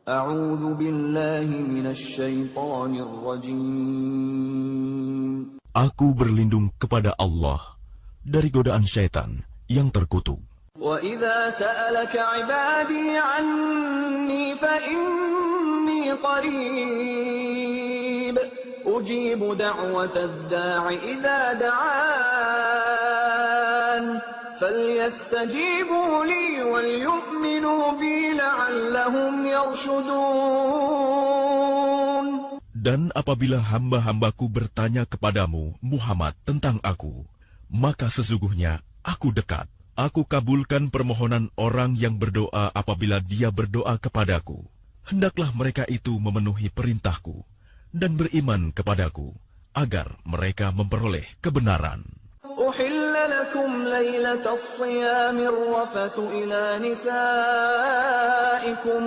A'udzu billahi minasy syaithanir rajim. Aku berlindung kepada Allah dari godaan syaitan yang terkutuk. وَإِذَا سَأَلَكَ عِبَادِي عَنِّي فَإِنِّي قَرِيبٌ أُجِيبُ دَعْوَةَ الدَّاعِ إِذَا دَعَانِ فَلْيَسْتَجِيبُوا لِي وَلْيُؤْمِنُوا بِي لَعَلَّهُمْ يَرْشُدُونَ. Dan apabila hamba-hambaku bertanya kepadamu, Muhammad, tentang aku, maka sesungguhnya aku dekat. Aku kabulkan permohonan orang yang berdoa apabila dia berdoa kepadaku. Hendaklah mereka itu memenuhi perintahku dan beriman kepadaku, agar mereka memperoleh kebenaran. أُحِلَّ لَكُمْ لَيْلَةَ الصِّيَامِ الرَّفَثُ إِلَى نِسَائِكُمْ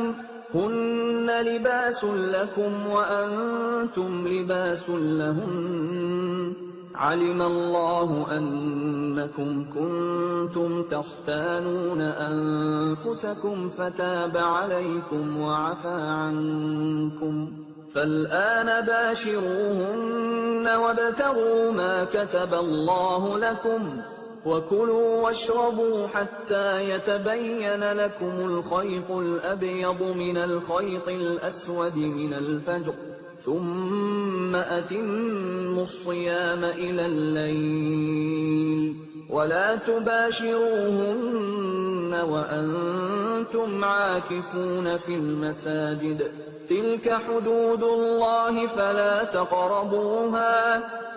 هُنَّ لِبَاسٌ لَكُمْ وَأَنْتُمْ لِبَاسٌ لَهُنَّ عَلِمَ اللَّهُ أَنَّكُمْ كُنْتُمْ تَخْتَانُونَ أَنفُسَكُمْ فَتَابَ عَلَيْكُمْ وَعَفَا عَنْكُمْ فَالْآنَ بَاشِرُوهُنَّ وَابْتَغُوا مَا كَتَبَ اللَّهُ لَكُمْ وَكُلُوا وَاشْرَبُوا حَتَّى يَتَبَيَّنَ لَكُمُ الْخَيْطُ الْأَبْيَضُ مِنَ الْخَيْطِ الْأَسْوَدِ مِنَ الْفَجْرِ ثُمَّ أَتِمُّوا الصِّيَامَ إِلَى اللَّيْلِ وَلَا تُبَاشِرُوهُنَّ وَأَنْتُمْ عَاكِفُونَ فِي الْمَسَاجِدِ تِلْكَ حُدُودُ اللَّهِ فَلَا تَقْرَبُوهَا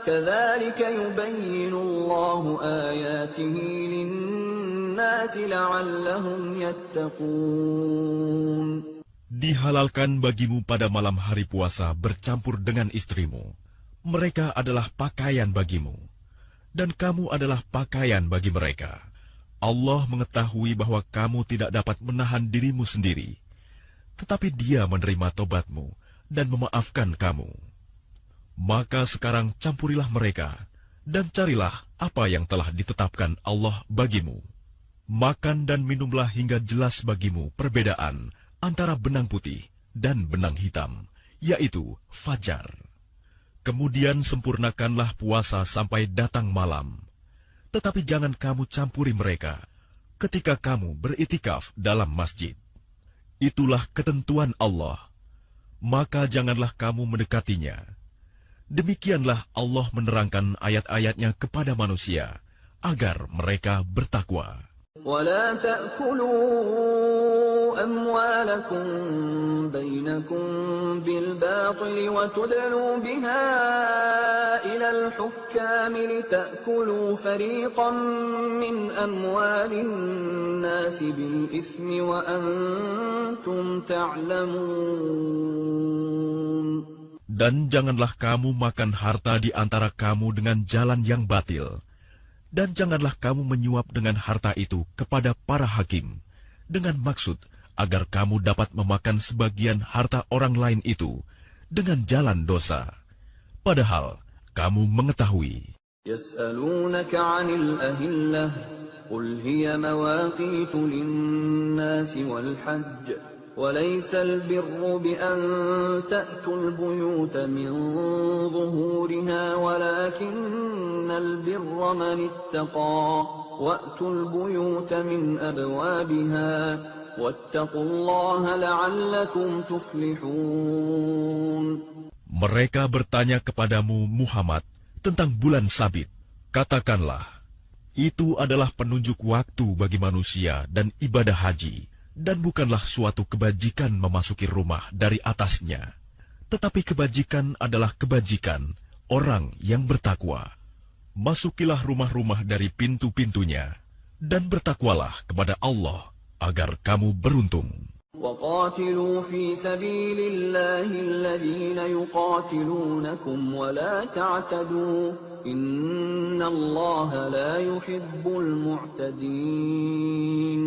كَذَلِكَ يُبَيِّنُ اللَّهُ آيَاتِهِ لِلنَّاسِ لَعَلَّهُمْ يَتَّقُونَ. Dihalalkan bagimu pada malam hari puasa bercampur dengan istrimu. Mereka adalah pakaian bagimu, dan kamu adalah pakaian bagi mereka. Allah mengetahui bahwa kamu tidak dapat menahan dirimu sendiri, tetapi Dia menerima tobatmu dan memaafkan kamu. Maka sekarang campurilah mereka, dan carilah apa yang telah ditetapkan Allah bagimu. Makan dan minumlah hingga jelas bagimu perbedaan antara benang putih dan benang hitam, yaitu fajar. Kemudian sempurnakanlah puasa sampai datang malam. Tetapi jangan kamu campuri mereka ketika kamu beritikaf dalam masjid. Itulah ketentuan Allah, maka janganlah kamu mendekatinya. Demikianlah Allah menerangkan ayat-ayatnya kepada manusia, agar mereka bertakwa. وَلَا تَأْكُلُوا أَمْوَالَكُمْ بَيْنَكُمْ بِالْبَاطِلِ وَتُدْلُوا بِهَا إِلَى الْحُكَّامِ لِتَأْكُلُوا فَرِيقًا مِنْ أَمْوَالِ النَّاسِ بِالْإِثْمِ وَأَنْتُمْ تَعْلَمُونَ. Dan janganlah kamu makan harta di antara kamu dengan jalan yang batil. Dan janganlah kamu menyuap dengan harta itu kepada para hakim, dengan maksud agar kamu dapat memakan sebagian harta orang lain itu dengan jalan dosa. Padahal kamu mengetahui. يَسْأَلُونَكَ عَنِ الْأَهِلَّةِ قُلْ هِيَ مَوَاقِيتُ لِلنَّاسِ وَالْحَجِّ وَلَيْسَ الْبِرُّ بِأَن تَأْتُوا الْبُيُوتَ مِنْ ظُهُورِهَا وَلَكِنَّ الْبِرَّ مَنِ اتَّقَى وَأْتُوا الْبُيُوتَ مِنْ أَبْوَابِهَا وَاتَّقُوا اللَّهَ لَعَلَّكُمْ تُفْلِحُونَ. Mereka bertanya kepadamu, Muhammad, tentang bulan Sabit. Katakanlah, itu adalah penunjuk waktu bagi manusia dan ibadah haji. Dan bukanlah suatu kebajikan memasuki rumah dari atasnya, tetapi kebajikan adalah kebajikan orang yang bertakwa. Masukilah rumah-rumah dari pintu-pintunya, dan bertakwalah kepada Allah, agar kamu beruntung. وَقَاتِلُوا فِي سَبِيلِ اللَّهِ الَّذِينَ يُقَاتِلُونَكُمْ وَلَا تَعْتَدُوا إِنَّ اللَّهَ لَا يُحِبُّ الْمُعْتَدِينَ.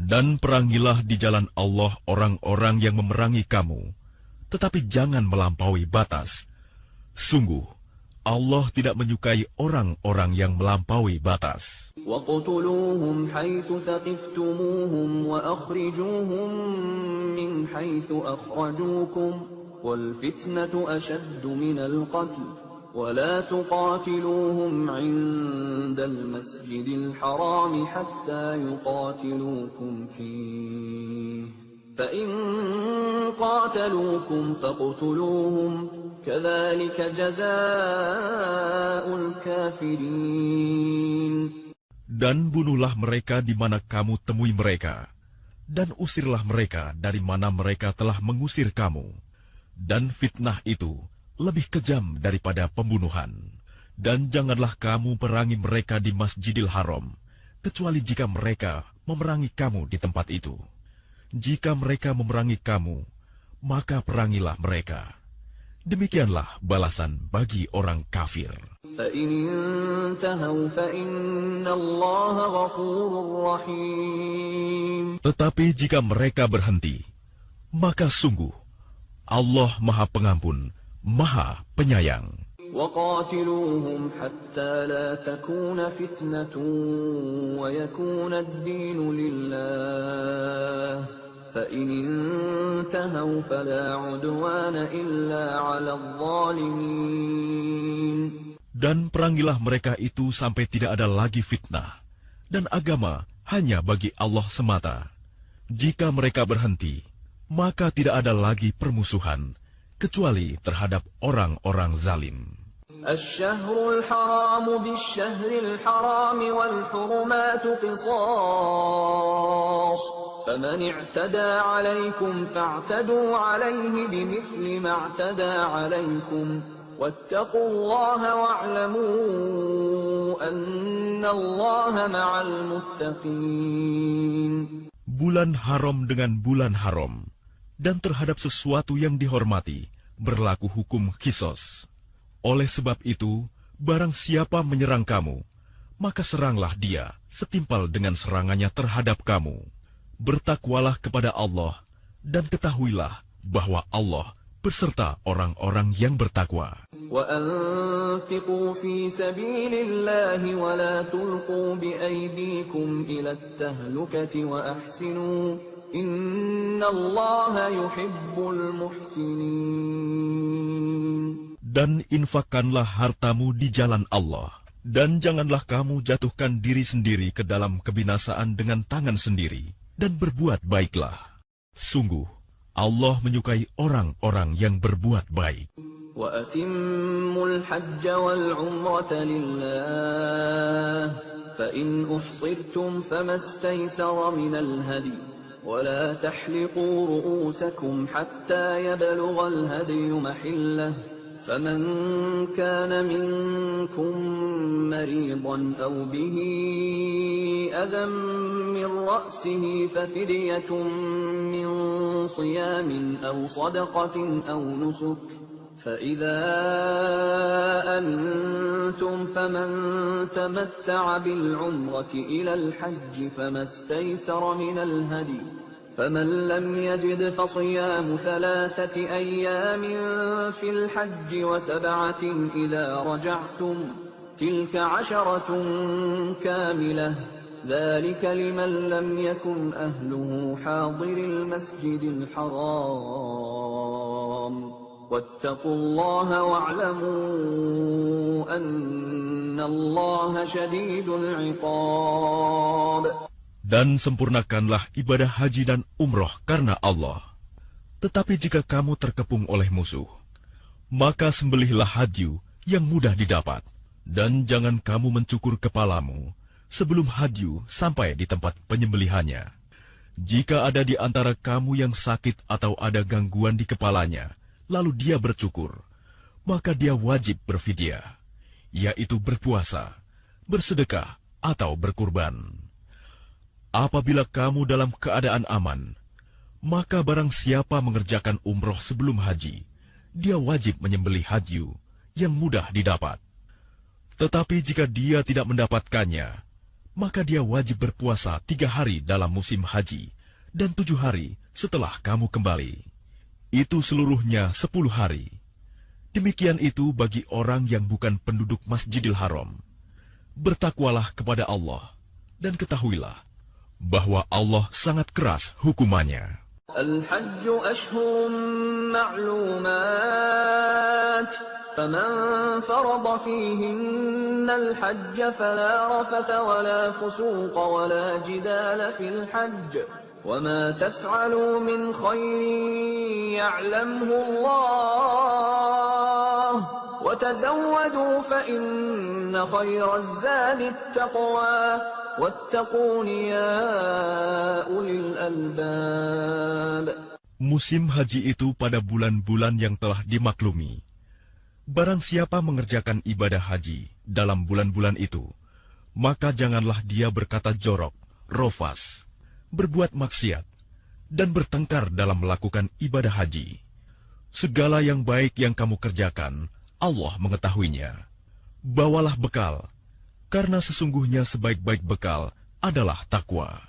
Dan perangilah di jalan Allah orang-orang yang memerangi kamu, tetapi jangan melampaui batas. Sungguh, Allah tidak menyukai orang-orang yang melampaui batas. وَاقْتُلُوهُمْ حَيْثُ ثَقِفْتُمُوهُمْ وَأَخْرِجُوهُمْ مِنْ حَيْثُ أَخْرَجُوكُمْ وَالْفِتْنَةُ أَشَدُّ مِنَ الْقَتْلِ وَلَا تُقَاتِلُوهُمْ عِندَ الْمَسْجِدِ الْحَرَامِ حَتَّى يُقَاتِلُوكُمْ فِيهِ فَإِنْ قَاتَلُوكُمْ فَاقْتُلُوهُمْ كَذَلِكَ جَزَاءُ الْكَافِرِينَ. Dan bunuhlah mereka di mana kamu temui mereka, dan usirlah mereka dari mana mereka telah mengusir kamu. Dan fitnah itu lebih kejam daripada pembunuhan. Dan janganlah kamu perangi mereka di Masjidil Haram, kecuali jika mereka memerangi kamu di tempat itu. Jika mereka memerangi kamu, maka perangilah mereka. Demikianlah balasan bagi orang kafir. فَإِنِ انْتَهَوْا فَإِنَّ اللَّهَ غَفُورٌ رَّحِيمٌ. Tetapi jika mereka berhenti, maka sungguh Allah Maha Pengampun, Maha Penyayang. وَقَاتِلُوهُمْ حَتَّى لَا تَكُونَ فِتْنَةٌ وَيَكُونَ الدِّينُ لِلَّهِ فَإِنِ انْتَهَوْا فَلَا عُدْوَانَ إِلَّا عَلَى الظَّالِمِينَ. Dan perangilah mereka itu sampai tidak ada lagi fitnah, dan agama hanya bagi Allah semata. Jika mereka berhenti, maka tidak ada lagi permusuhan, kecuali terhadap orang-orang zalim. الشهر الحرام بالشهر الحرام والحرمات قصاص فمن اعتدى عليكم فاعتدوا عليه بمثل ما اعتدى عليكم واتقوا الله واعلموا أن الله مع المتقين. Bulan haram dengan bulan haram, dan terhadap sesuatu yang dihormati berlaku hukum qisas. Oleh sebab itu, barang siapa menyerang kamu, maka seranglah dia setimpal dengan serangannya terhadap kamu. Bertakwalah kepada Allah, dan ketahuilah bahwa Allah beserta orang-orang yang bertakwa. وَأَنفِقُوا فِي سَبِيلِ اللَّهِ وَلَا تُلْقُوا بِأَيْدِيكُمْ إِلَى التَّهْلُكَةِ وَأَحْسِنُوا إِنَّ اللَّهَ يُحِبُّ الْمُحْسِنِينَ. Dan infakkanlah hartamu di jalan Allah, dan janganlah kamu jatuhkan diri sendiri ke dalam kebinasaan dengan tangan sendiri, dan berbuat baiklah. Sungguh, Allah menyukai orang-orang yang berbuat baik. وَأَتِمُّوا الْحَجَّ وَالْعُمْرَةَ لِلَّهِ فَإِنْ أُحْصِرْتُمْ فَمَا اسْتَيْسَرَ مِنَ الْهَدْيِ وَلَا تَحْلِقُوا رُءُوسَكُمْ حَتَّى يَبْلُغَ الْهَدْيُ مَحِلَّهُ فَمَنْ كَانَ مِنْكُمْ مَرِيضًا أَوْ بِهِ أَذًى مِنْ رَأْسِهِ فَفِدْيَةٌ مِنْ صِيَامٍ أَوْ صَدَقَةٍ أَوْ نُسُكٍ فَإِذَا أَمِنْتُمْ فَمَنْ تَمَتَّعَ بِالْعُمْرَةِ إِلَى الْحَجِّ فَمَا اسْتَيْسَرَ مِنَ الْهَدْيِ فَمَنْ لَمْ يَجِدْ فَصِيَامُ 3 أَيَّامٍ فِي الْحَجِّ وَسَبْعَةٍ إِذَا رَجَعْتُمْ تِلْكَ 10 كَامِلَةٌ ذَلِكَ لِمَنْ لَمْ يَكُنْ أَهْلُهُ حَاضِرِ الْمَسْجِدِ الْحَرَامِ وَاتَّقُوا اللَّهَ وَاعْلَمُوا أَنَّ اللَّهَ شَدِيدُ الْعِقَابِ. Dan sempurnakanlah ibadah haji dan umroh karena Allah. Tetapi jika kamu terkepung oleh musuh, maka sembelihlah hadyu yang mudah didapat, dan jangan kamu mencukur kepalamu sebelum hadyu sampai di tempat penyembelihannya. Jika ada di antara kamu yang sakit atau ada gangguan di kepalanya, lalu dia bercukur, maka dia wajib berfidyah, yaitu berpuasa, bersedekah, atau berkurban. Apabila kamu dalam keadaan aman, maka barang siapa mengerjakan umroh sebelum haji, dia wajib menyembelih hadyu yang mudah didapat. Tetapi jika dia tidak mendapatkannya, maka dia wajib berpuasa 3 hari dalam musim haji, dan 7 hari setelah kamu kembali. Itu seluruhnya 10 hari. Demikian itu bagi orang yang bukan penduduk Masjidil Haram. Bertakwalah kepada Allah, dan ketahuilah bahwa Allah sangat keras hukumannya. الحج أشهر معلومات فمن فرض فيهن الحج فلا رفث ولا فسوق ولا جدال في الحج وما تفعلوا من خير يعلمه الله وتزودوا فإن خير الزاد التقوى واتقون يا أولي الألباب. Musim haji itu pada bulan-bulan yang telah dimaklumi. Barang siapa mengerjakan ibadah haji dalam bulan-bulan itu, maka janganlah dia berkata jorok, rofas, berbuat maksiat, dan bertengkar dalam melakukan ibadah haji. Segala yang baik yang kamu kerjakan, Allah mengetahuinya. Bawalah bekal, karena sesungguhnya sebaik-baik bekal adalah takwa.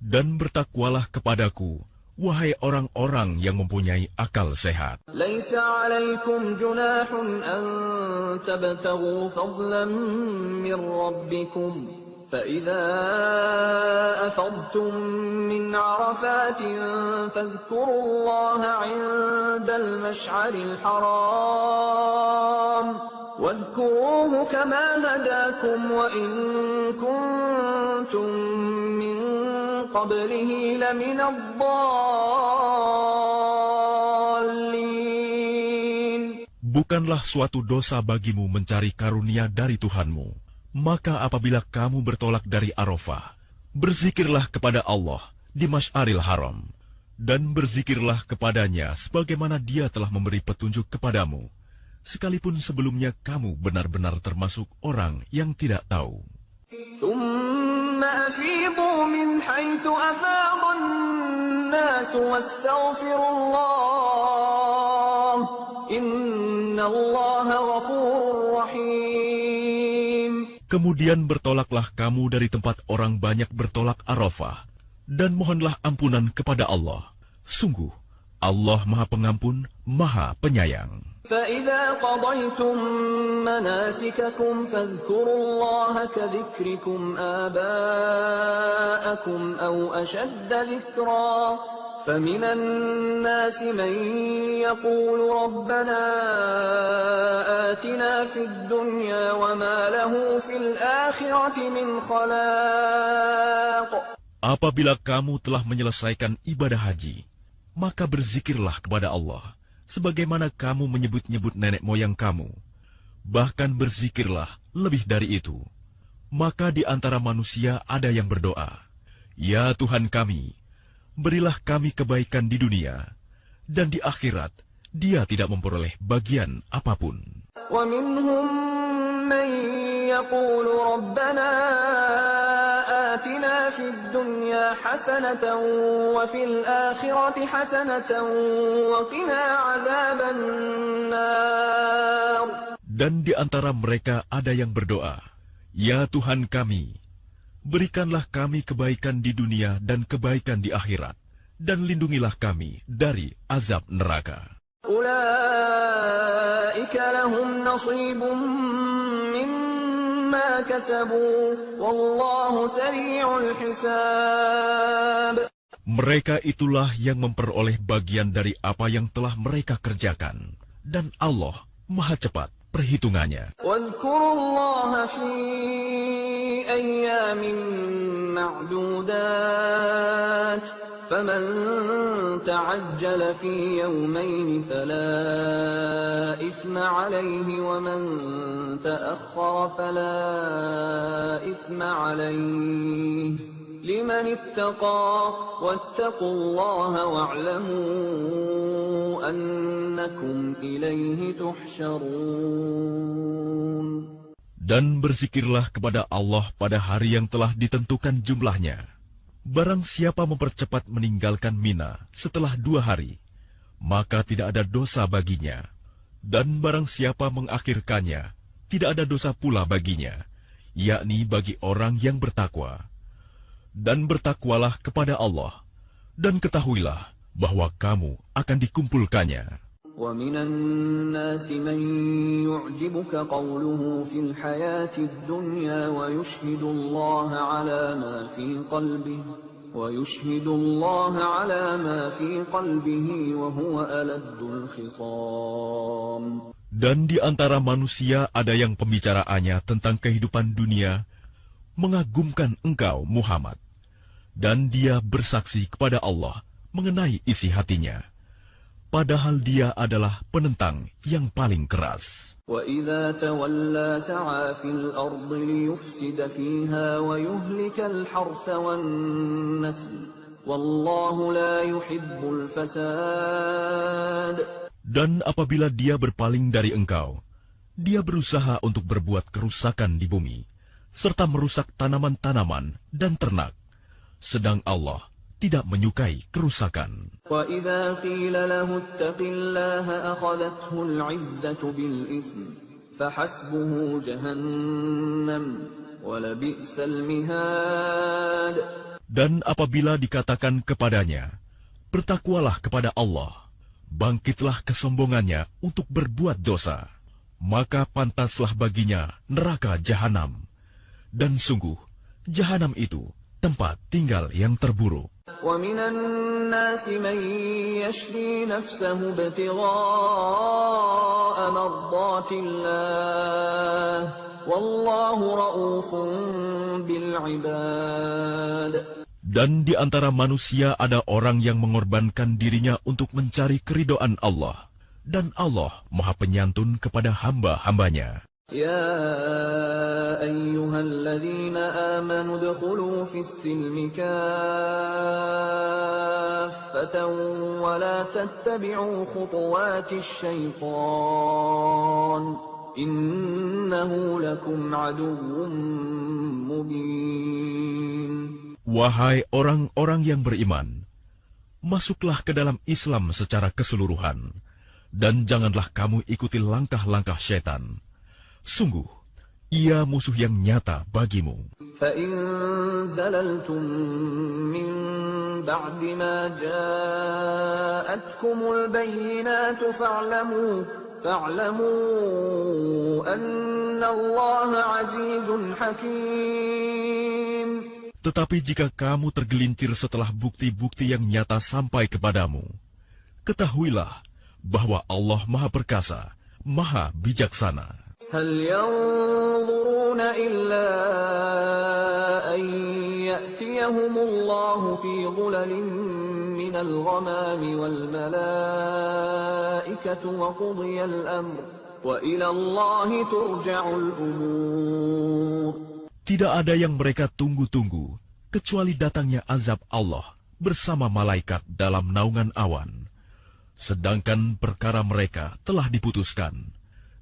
Dan bertakwalah kepadaku, wahai orang-orang yang mempunyai akal sehat. ليس عليكم جناح أن تبتغوا فضلا من ربكم فإذا أفضتم من عرفات فاذكروا الله عند المشعر الحرام واذكروه كما هداكم وإن كنتم من قبله لمن الضالين. Bukanlah suatu dosa bagimu mencari karunia dari Tuhanmu. Maka apabila kamu bertolak dari Arafah, berzikirlah kepada Allah di Masy'aril Haram, dan berzikirlah kepadanya sebagaimana Dia telah memberi petunjuk kepadamu, sekalipun sebelumnya kamu benar-benar termasuk orang yang tidak tahu. ثم أفيضوا من حيث أفاض الناس واستغفروا الله إن الله غفور رحيم. Kemudian bertolaklah kamu dari tempat orang banyak bertolak Arafah, dan mohonlah ampunan kepada Allah. Sungguh, Allah Maha Pengampun, Maha Penyayang. فإذا قضيتم مناسككم فاذكروا الله كذكركم آباءكم أو أشد ذكرا فمن الناس من يقول ربنا آتنا في الدنيا وما له في الآخرة من خلاق. Apabila kamu telah menyelesaikan ibadah haji, maka berzikirlah kepada Allah, sebagaimana kamu menyebut-nyebut nenek moyang kamu. Bahkan berzikirlah lebih dari itu. Maka di antara manusia ada yang berdoa, Ya Tuhan kami, berilah kami kebaikan di dunia, dan di akhirat Dia tidak memperoleh bagian apapun. ومنهم من يقول ربنا آتنا في الدنيا حسنة وفي الآخرة حسنة وقنا عذاب النار. Dan di antara mereka ada yang berdoa, Ya Tuhan kami, berikanlah kami kebaikan di dunia dan kebaikan di akhirat, dan lindungilah kami dari azab neraka. أولئك لهم نصيب مما كسبوا والله سريع الحساب. Mereka itulah yang memperoleh bagian dari apa yang telah mereka kerjakan, dan Allah Maha cepat perhitungannya. واذكروا الله في أيام معدودات فمن تعجل في يومين فلا إثم عليه ومن تأخر فلا إثم عليه لمن اتقى واتقوا الله واعلموا أنكم إليه تحشرون. Dan berzikirlah kepada Allah pada hari yang telah ditentukan jumlahnya. Barang siapa mempercepat meninggalkan Mina setelah 2 hari, maka tidak ada dosa baginya. Dan barang siapa mengakhirkannya, tidak ada dosa pula baginya, yakni bagi orang yang bertakwa. Dan bertakwalah kepada Allah, dan ketahuilah bahwa kamu akan dikumpulkannya. ومن الناس من يعجبك قوله في الحياة الدنيا ويشهد الله على ما في قلبه وهو ألد الخصام. Dan di antara manusia ada yang pembicaraannya tentang kehidupan dunia mengagumkan engkau, Muhammad, dan dia bersaksi kepada Allah mengenai isi hatinya, padahal dia adalah penentang yang paling keras. وَإِذَا تَوَلَّى سَعَى فِي الْأَرْضِ لِيُفْسِدَ فِيهَا وَيُهْلِكَ الْحَرْثَ وَالنَّسْلَ وَاللَّهُ لَا يُحِبُّ الْفَسَادَ. Dan apabila dia berpaling dari engkau, dia berusaha untuk berbuat kerusakan di bumi, serta merusak tanaman-tanaman dan ternak, sedang Allah tidak menyukai kerusakan. وَإِذَا قِيلَ لَهُ اتَّقِ اللَّهَ أَخَذَتْهُ الْعِزَّةُ بِالْإِثْمِ فَحَسْبُهُ جَهَنَّمُ وَلَبِئْسَ الْمِهَادُ. Dan apabila dikatakan kepadanya, bertakwalah kepada Allah, bangkitlah kesombongannya untuk berbuat dosa, maka pantaslah baginya neraka jahanam, dan sungguh jahanam itu tempat tinggal yang terburuk. وَمِنَ النَّاسِ مَن يَشْرِي نَفْسَهُ ابْتِغَاءَ مَرْضَاتِ اللَّهِ وَاللَّهُ رَءُوفٌ بِالْعِبَادِ. Dan di antara manusia ada orang yang mengorbankan dirinya untuk mencari keridhaan Allah, dan Allah Maha Penyantun kepada hamba-hambanya. يَا أَيُّهَا الَّذِينَ آمَنُوا ادْخُلُوا فِي السِّلْمِ كَافَّةً وَلَا تَتَّبِعُوا خُطُوَاتِ الشَّيْطَانِ إِنَّهُ لَكُمْ عَدُوٌّ مُّبِينٌ. Wahai orang-orang yang beriman, masuklah ke dalam Islam secara keseluruhan, dan janganlah kamu ikuti langkah-langkah syaitan. Sungguh, ia musuh yang nyata bagimu. فَإِن زَلَلْتُم مِّن بَعْدِ مَا جَاءَتْكُمُ الْبَيِّنَاتُ فَاعْلَمُوا أَنَّ اللَّهَ عَزِيزٌ حَكِيمٌ. Tetapi jika kamu tergelincir setelah bukti-bukti yang nyata sampai kepadamu, ketahuilah bahwa Allah Maha Perkasa, Maha Bijaksana. هل ينظرون إلا أن يأتيهم الله في ظلل من الغمام والملائكة وقضي الأمر وإلى الله ترجع الأمور. Tidak ada yang mereka tunggu-tunggu kecuali datangnya azab Allah bersama malaikat dalam naungan awan. Sedangkan perkara mereka telah diputuskan,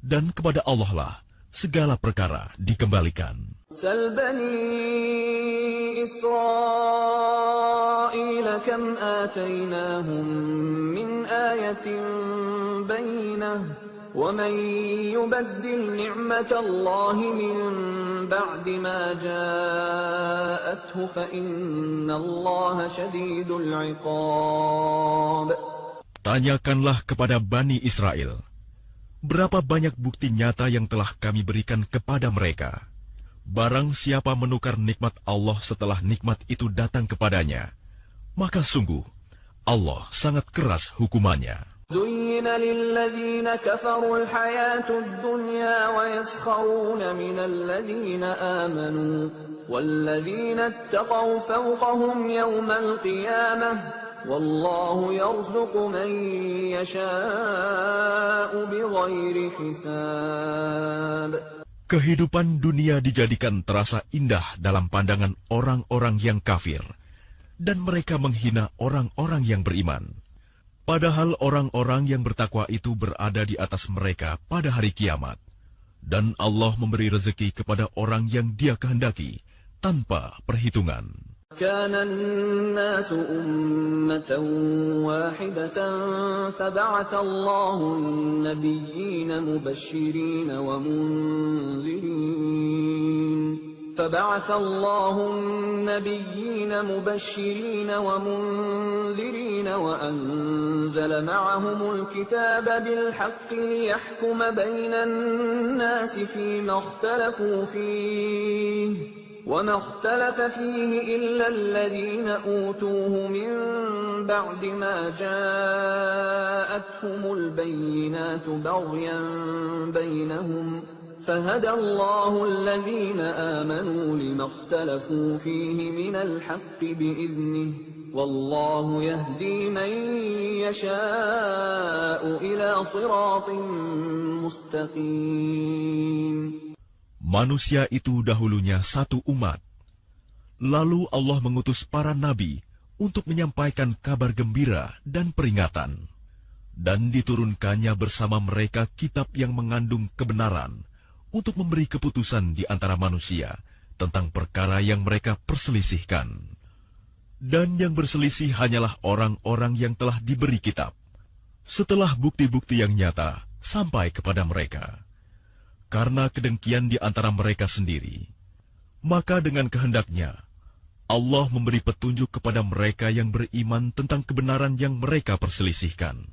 dan kepada Allah lah segala perkara dikembalikan. سل بني إسرائيل كم آتيناهم من آية بينة ومن يبدل نعمة الله من بعد ما جاءته فإن الله شديد العقاب. Tanyakanlah kepada Bani Israel, berapa banyak bukti nyata yang telah kami berikan kepada mereka. Barang siapa menukar nikmat Allah setelah nikmat itu datang kepadanya, maka sungguh Allah sangat keras hukumannya. زين للذين كفروا الحياة الدنيا ويسخرون من الذين آمنوا والذين اتقوا فوقهم يوم القيامة والله يرزق من يشاء بغير حساب. Kehidupan dunia dijadikan terasa indah dalam pandangan orang-orang yang kafir, dan mereka menghina orang-orang yang beriman. Padahal orang-orang yang bertakwa itu berada di atas mereka pada hari kiamat, dan Allah memberi rezeki kepada orang yang Dia kehendaki tanpa perhitungan. كان الناس أمة واحدة فبعث الله النبيين النبيين مبشرين ومنذرين وأنزل معهم الكتاب بالحق ليحكم بين الناس فيما اختلفوا فيه وما اختلف فيه إلا الذين أوتوه من بعد ما جاءتهم البينات بغيا بينهم فهدى الله الذين آمنوا لما اختلفوا فيه من الحق بإذنه والله يهدي من يشاء إلى صراط مستقيم. Manusia itu dahulunya satu umat. Lalu Allah mengutus para nabi untuk menyampaikan kabar gembira dan peringatan. Dan diturunkannya bersama mereka kitab yang mengandung kebenaran untuk memberi keputusan di antara manusia tentang perkara yang mereka perselisihkan. Dan yang berselisih hanyalah orang-orang yang telah diberi kitab, setelah bukti-bukti yang nyata sampai kepada mereka. Karena kedengkian di antara mereka sendiri, maka dengan kehendaknya, Allah memberi petunjuk kepada mereka yang beriman tentang kebenaran yang mereka perselisihkan.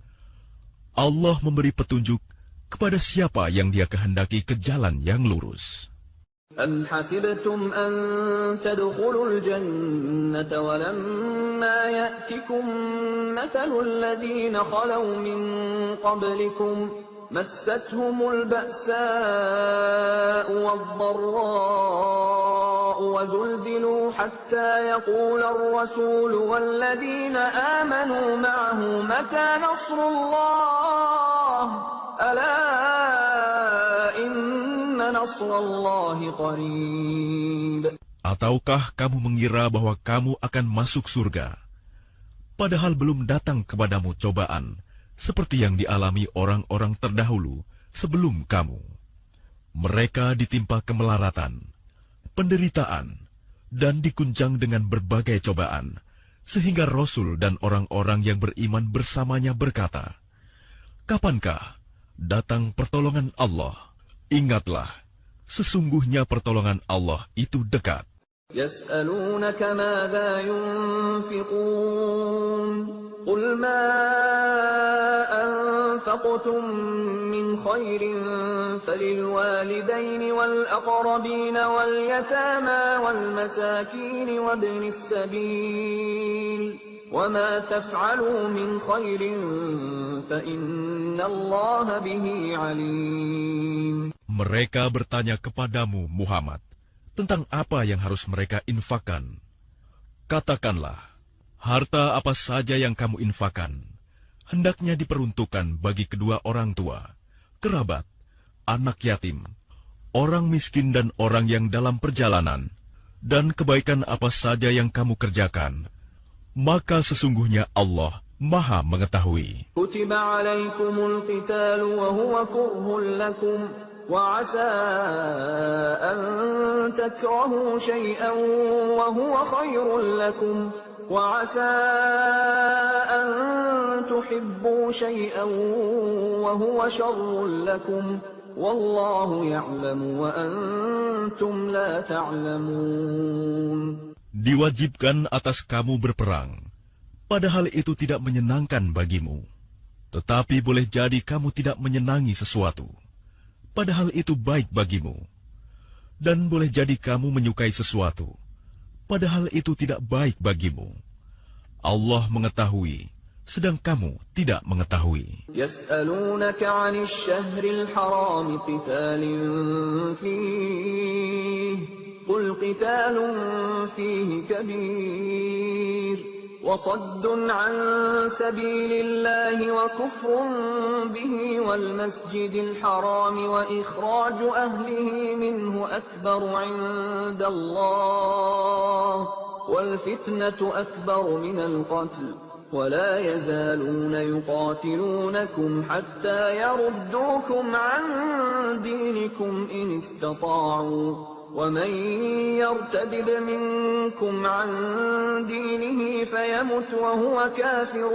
Allah memberi petunjuk kepada siapa yang Dia kehendaki ke jalan yang lurus. أَمْ حَسِبْتُمْ أَن تَدْخُلُوا الْجَنَّةَ وَلَمَّا يَأْتِكُم مَّثَلُ الَّذِينَ خَلَوْا مِن قَبْلِكُمْ مَسَّتْهُمُ الْبَأْسَاءُ وَالضَّرَّاءُ وَزُلْزِلُوا حَتَّىٰ يَقُولَ الرَّسُولُ وَالَّذِينَ آمَنُوا مَعَهُ مَتَىٰ نَصْرُ اللَّهِ أَلَا إِنَّ نَصْرَ اللَّهِ قَرِيبٌ. Ataukah kamu mengira bahwa kamu akan masuk surga, padahal belum datang kepadamu cobaan seperti yang dialami orang-orang terdahulu sebelum kamu. Mereka ditimpa kemelaratan, penderitaan, dan dikuncang dengan berbagai cobaan, sehingga Rasul dan orang-orang yang beriman bersamanya berkata, "Kapankah datang pertolongan Allah? Ingatlah, sesungguhnya pertolongan Allah itu dekat." يَسْأَلُونَكَ مَاذَا يُنْفِقُونَ قُلْ مَا أَنفَقْتُم مِّنْ خَيْرٍ فَلِلْوَالِدَيْنِ وَالْأَقْرَبِينَ وَالْيَتَامَىٰ وَالْمَسَاكِينِ وَابْنِ السَّبِيلِ وَمَا تَفْعَلُوا مِنْ خَيْرٍ فَإِنَّ اللَّهَ بِهِ عَلِيمٌ. Mereka bertanya kepadamu, Muhammad, tentang apa yang harus mereka infakkan. Katakanlah, harta apa saja yang kamu infakkan, hendaknya diperuntukkan bagi kedua orang tua, kerabat, anak yatim, orang miskin dan orang yang dalam perjalanan, dan kebaikan apa saja yang kamu kerjakan, maka sesungguhnya Allah Maha mengetahui. كُتِبَ عَلَيْكُمُ الْقِتَالُ وَهُوَ كُرْهٌ لَكُمْ وَعَسَىٰ أَن تَكْرَهُوا شَيْئًا وَهُوَ خَيْرٌ لَكُمْ وَعَسَىٰ أَن تُحِبُّوا شَيْئًا وَهُوَ شَرٌّ لَكُمْ وَاللَّهُ يَعْلَمُ وَأَنتُمْ لَا تَعْلَمُونَ. Diwajibkan atas kamu berperang, padahal itu tidak menyenangkan bagimu. Tetapi boleh jadi kamu tidak menyenangi sesuatu, padahal itu baik bagimu. Dan boleh jadi kamu menyukai sesuatu, padahal itu tidak baik bagimu. Allah mengetahui, sedang kamu tidak mengetahui. يَسْأَلُونَكَ عَنِ الشَّهْرِ الْحَرَامِ قِتَالٍ فِيهِ قُلْ قِتَالٌ فِيهِ كَبِيرٌ وَصَدٌّ عَن سَبِيلِ اللَّهِ وَكُفْرٌ بِهِ وَالْمَسْجِدِ الْحَرَامِ وَإِخْرَاجُ أَهْلِهِ مِنْهُ أَكْبَرُ عِندَ اللَّهِ وَالْفِتْنَةُ أَكْبَرُ مِنَ الْقَتْلِ وَلَا يَزَالُونَ يُقَاتِلُونَكُمْ حَتَّى يَرُدُّوكُمْ عَنْ دِينِكُمْ إِنِ اسْتَطَاعُوا وَمَنْ يَرْتَدِدْ مِنْكُمْ عَنْ دِينِهِ فَيَمُتْ وَهُوَ كَافِرٌ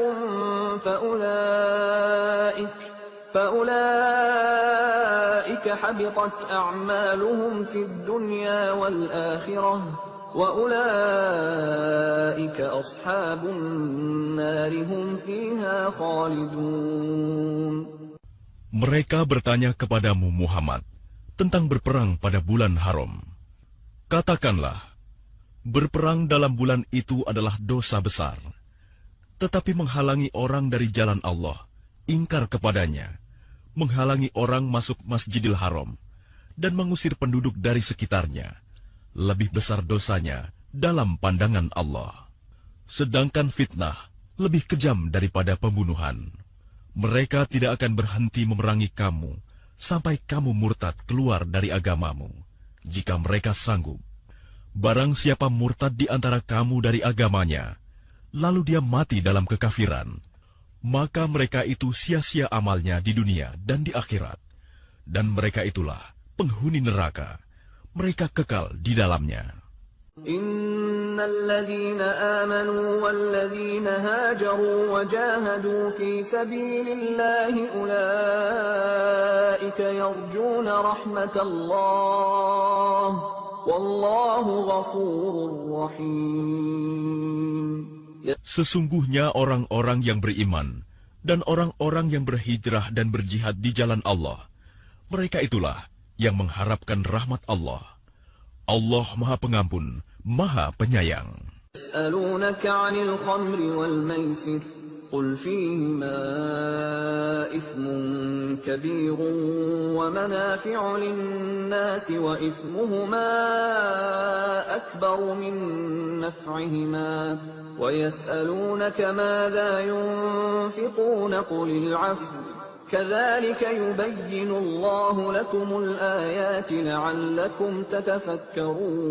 فَأُولَئِكَ حَبِطَتْ أَعْمَالُهُمْ فِي الدُّنْيَا وَالْآخِرَةِ وأولئك أصحاب النار هم فيها خالدون. Mereka bertanya kepadamu Muhammad tentang berperang pada bulan haram. Katakanlah, berperang dalam bulan itu adalah dosa besar. Tetapi menghalangi orang dari jalan Allah, ingkar kepadanya, menghalangi orang masuk Masjidil Haram, dan mengusir penduduk dari sekitarnya, lebih besar dosanya dalam pandangan Allah. Sedangkan fitnah lebih kejam daripada pembunuhan. Mereka tidak akan berhenti memerangi kamu sampai kamu murtad keluar dari agamamu, jika mereka sanggup. Barang siapa murtad di antara kamu dari agamanya, lalu dia mati dalam kekafiran, maka mereka itu sia-sia amalnya di dunia dan di akhirat. Dan mereka itulah penghuni neraka, mereka kekal di dalamnya. Innalladzina amanu walladzina hajaru wajahadu fi sabilillahi ulaika yarjuna rahmatallah wallahu ghafurur rahim. Sesungguhnya orang-orang yang beriman dan orang-orang yang berhijrah dan berjihad di jalan Allah, mereka itulah yang mengharapkan rahmat Allah. Allah Maha Pengampun, Maha Penyayang. Yas'alunaka 'anil khamri wal maisir qul fihima ithmun kabirun wa manafi'u lin-nasi wa ithmuhuma akbaru min naf'ihima wa yas'alunaka madza yunfiquna qulil 'afwa كذلك يبين الله لكم الآيات لعلكم تتفكرون.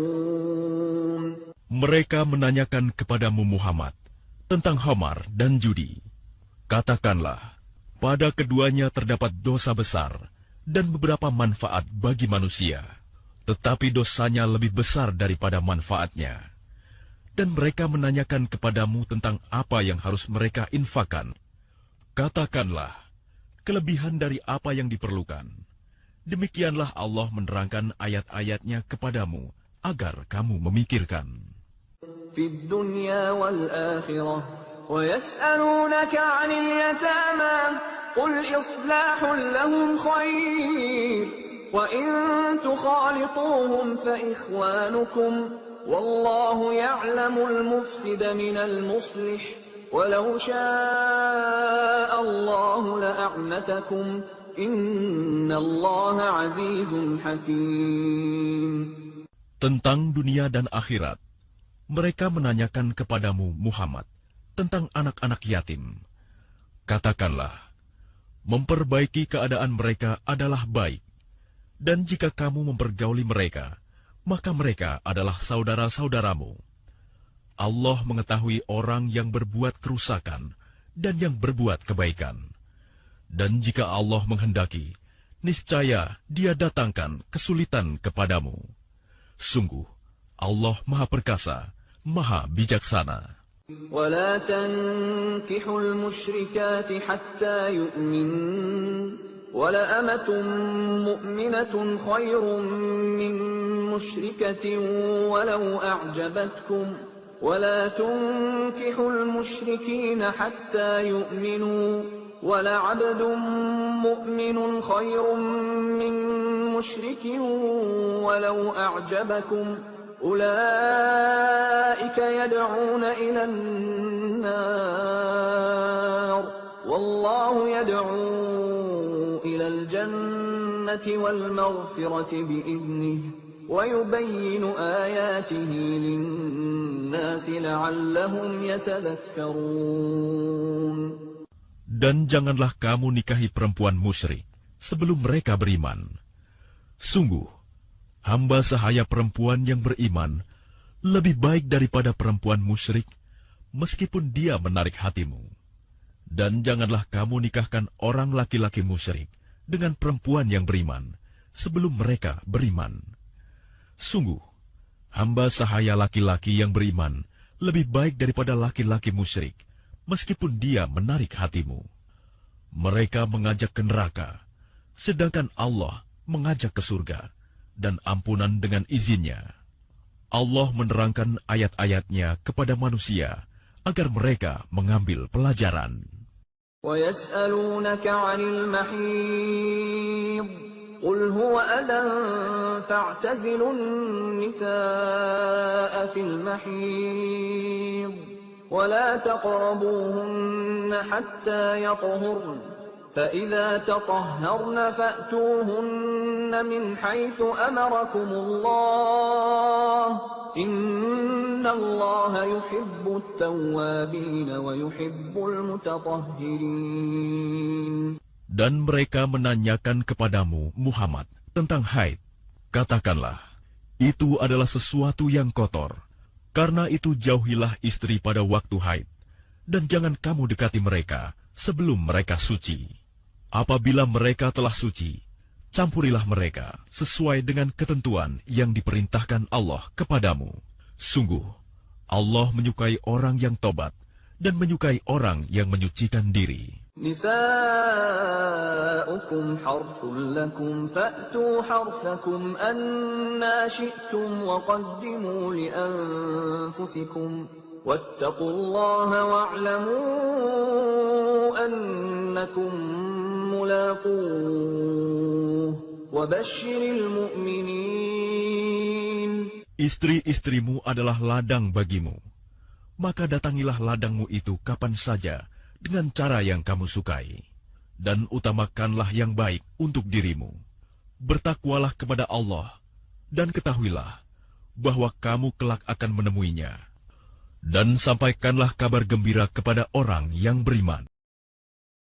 Mereka menanyakan kepadamu Muhammad tentang khamar dan judi. Katakanlah, pada keduanya terdapat dosa besar dan beberapa manfaat bagi manusia, tetapi dosanya lebih besar daripada manfaatnya. Dan mereka menanyakan kepadamu tentang apa yang harus mereka infakkan. Katakanlah, kelebihan dari apa yang diperlukan. Demikianlah Allah menerangkan ayat-ayatnya kepadamu, agar kamu memikirkan. Fid dunya wal akhirah, wa yas'alunaka 'anil yatama, qul islahun lahum khair, wa in tukhalituhum fa ikhwanukum, wallahu ya'lamul mufsida minal muslih. Walau syaa Allah la'a'natakum innallaha 'azizun hakim. Tentang dunia dan akhirat, mereka menanyakan kepadamu Muhammad tentang anak-anak yatim. Katakanlah, memperbaiki keadaan mereka adalah baik, dan jika kamu mempergauli mereka, maka mereka adalah saudara-saudaramu. Allah mengetahui orang yang berbuat kerusakan dan yang berbuat kebaikan. Dan jika Allah menghendaki, niscaya Dia datangkan kesulitan kepadamu. Sungguh, Allah Maha Perkasa, Maha Bijaksana. وَلَا تَنكِحُوا الْمُشْرِكَاتِ حَتَّى يُؤْمِنَّ وَلَأَمَةٌ مُؤْمِنَةٌ خَيْرٌ مِّن مُّشْرِكَةٍ وَلَوْ أَعْجَبَتْكُمْ ولا تنكحوا المشركين حتى يؤمنوا ولعبد مؤمن خير من مشرك ولو أعجبكم أولئك يدعون إلى النار والله يدعو إلى الجنة والمغفرة بإذنه وَيُبَيِّنُ آيَاتِهِ لِلنَّاسِ لَعَلَّهُمْ يَتَذَكَّرُونَ. Dan janganlah kamu nikahi perempuan musyrik sebelum mereka beriman. Sungguh, hamba sahaya perempuan yang beriman lebih baik daripada perempuan musyrik, meskipun dia menarik hatimu. Dan janganlah kamu nikahkan orang laki-laki musyrik dengan perempuan yang beriman sebelum mereka beriman. Sungguh, hamba sahaya laki-laki yang beriman lebih baik daripada laki-laki musyrik, meskipun dia menarik hatimu. Mereka mengajak ke neraka, sedangkan Allah mengajak ke surga, dan ampunan dengan izinnya. Allah menerangkan ayat-ayatnya kepada manusia agar mereka mengambil pelajaran. وَيَسْأَلُونَكَ عَنِ الْمَحِيضِ قُلْ هُوَ أَذًى فَاعْتَزِلُوا النِّسَاءَ فِي الْمَحِيضِ وَلَا تَقْرَبُوهُنَّ حَتَّى يَطْهُرْنَ فَإِذَا تَطَهَّرْنَ فَأْتُوهُنَّ مِنْ حَيْثُ أَمَرَكُمُ اللَّهُ إِنَّ اللَّهَ يُحِبُّ التَّوَّابِينَ وَيُحِبُّ الْمُتَطَهِّرِينَ. Dan mereka menanyakan kepadamu, Muhammad, tentang haid. Katakanlah, itu adalah sesuatu yang kotor. Karena itu jauhilah istri pada waktu haid, dan jangan kamu dekati mereka sebelum mereka suci. Apabila mereka telah suci, campurilah mereka sesuai dengan ketentuan yang diperintahkan Allah kepadamu. Sungguh, Allah menyukai orang yang tobat dan menyukai orang yang menyucikan diri. نساؤكم حرث لكم فأتوا حرثكم أنى شئتم وقدموا لأنفسكم واتقوا الله واعلموا أنكم ملاقوه وبشر المؤمنين. Istri-istrimu adalah ladang bagimu, maka datangilah ladangmu itu kapan saja dengan cara yang kamu sukai, dan utamakanlah yang baik untuk dirimu. Bertakwalah kepada Allah, dan ketahuilah bahwa kamu kelak akan menemuinya. Dan sampaikanlah kabar gembira kepada orang yang beriman.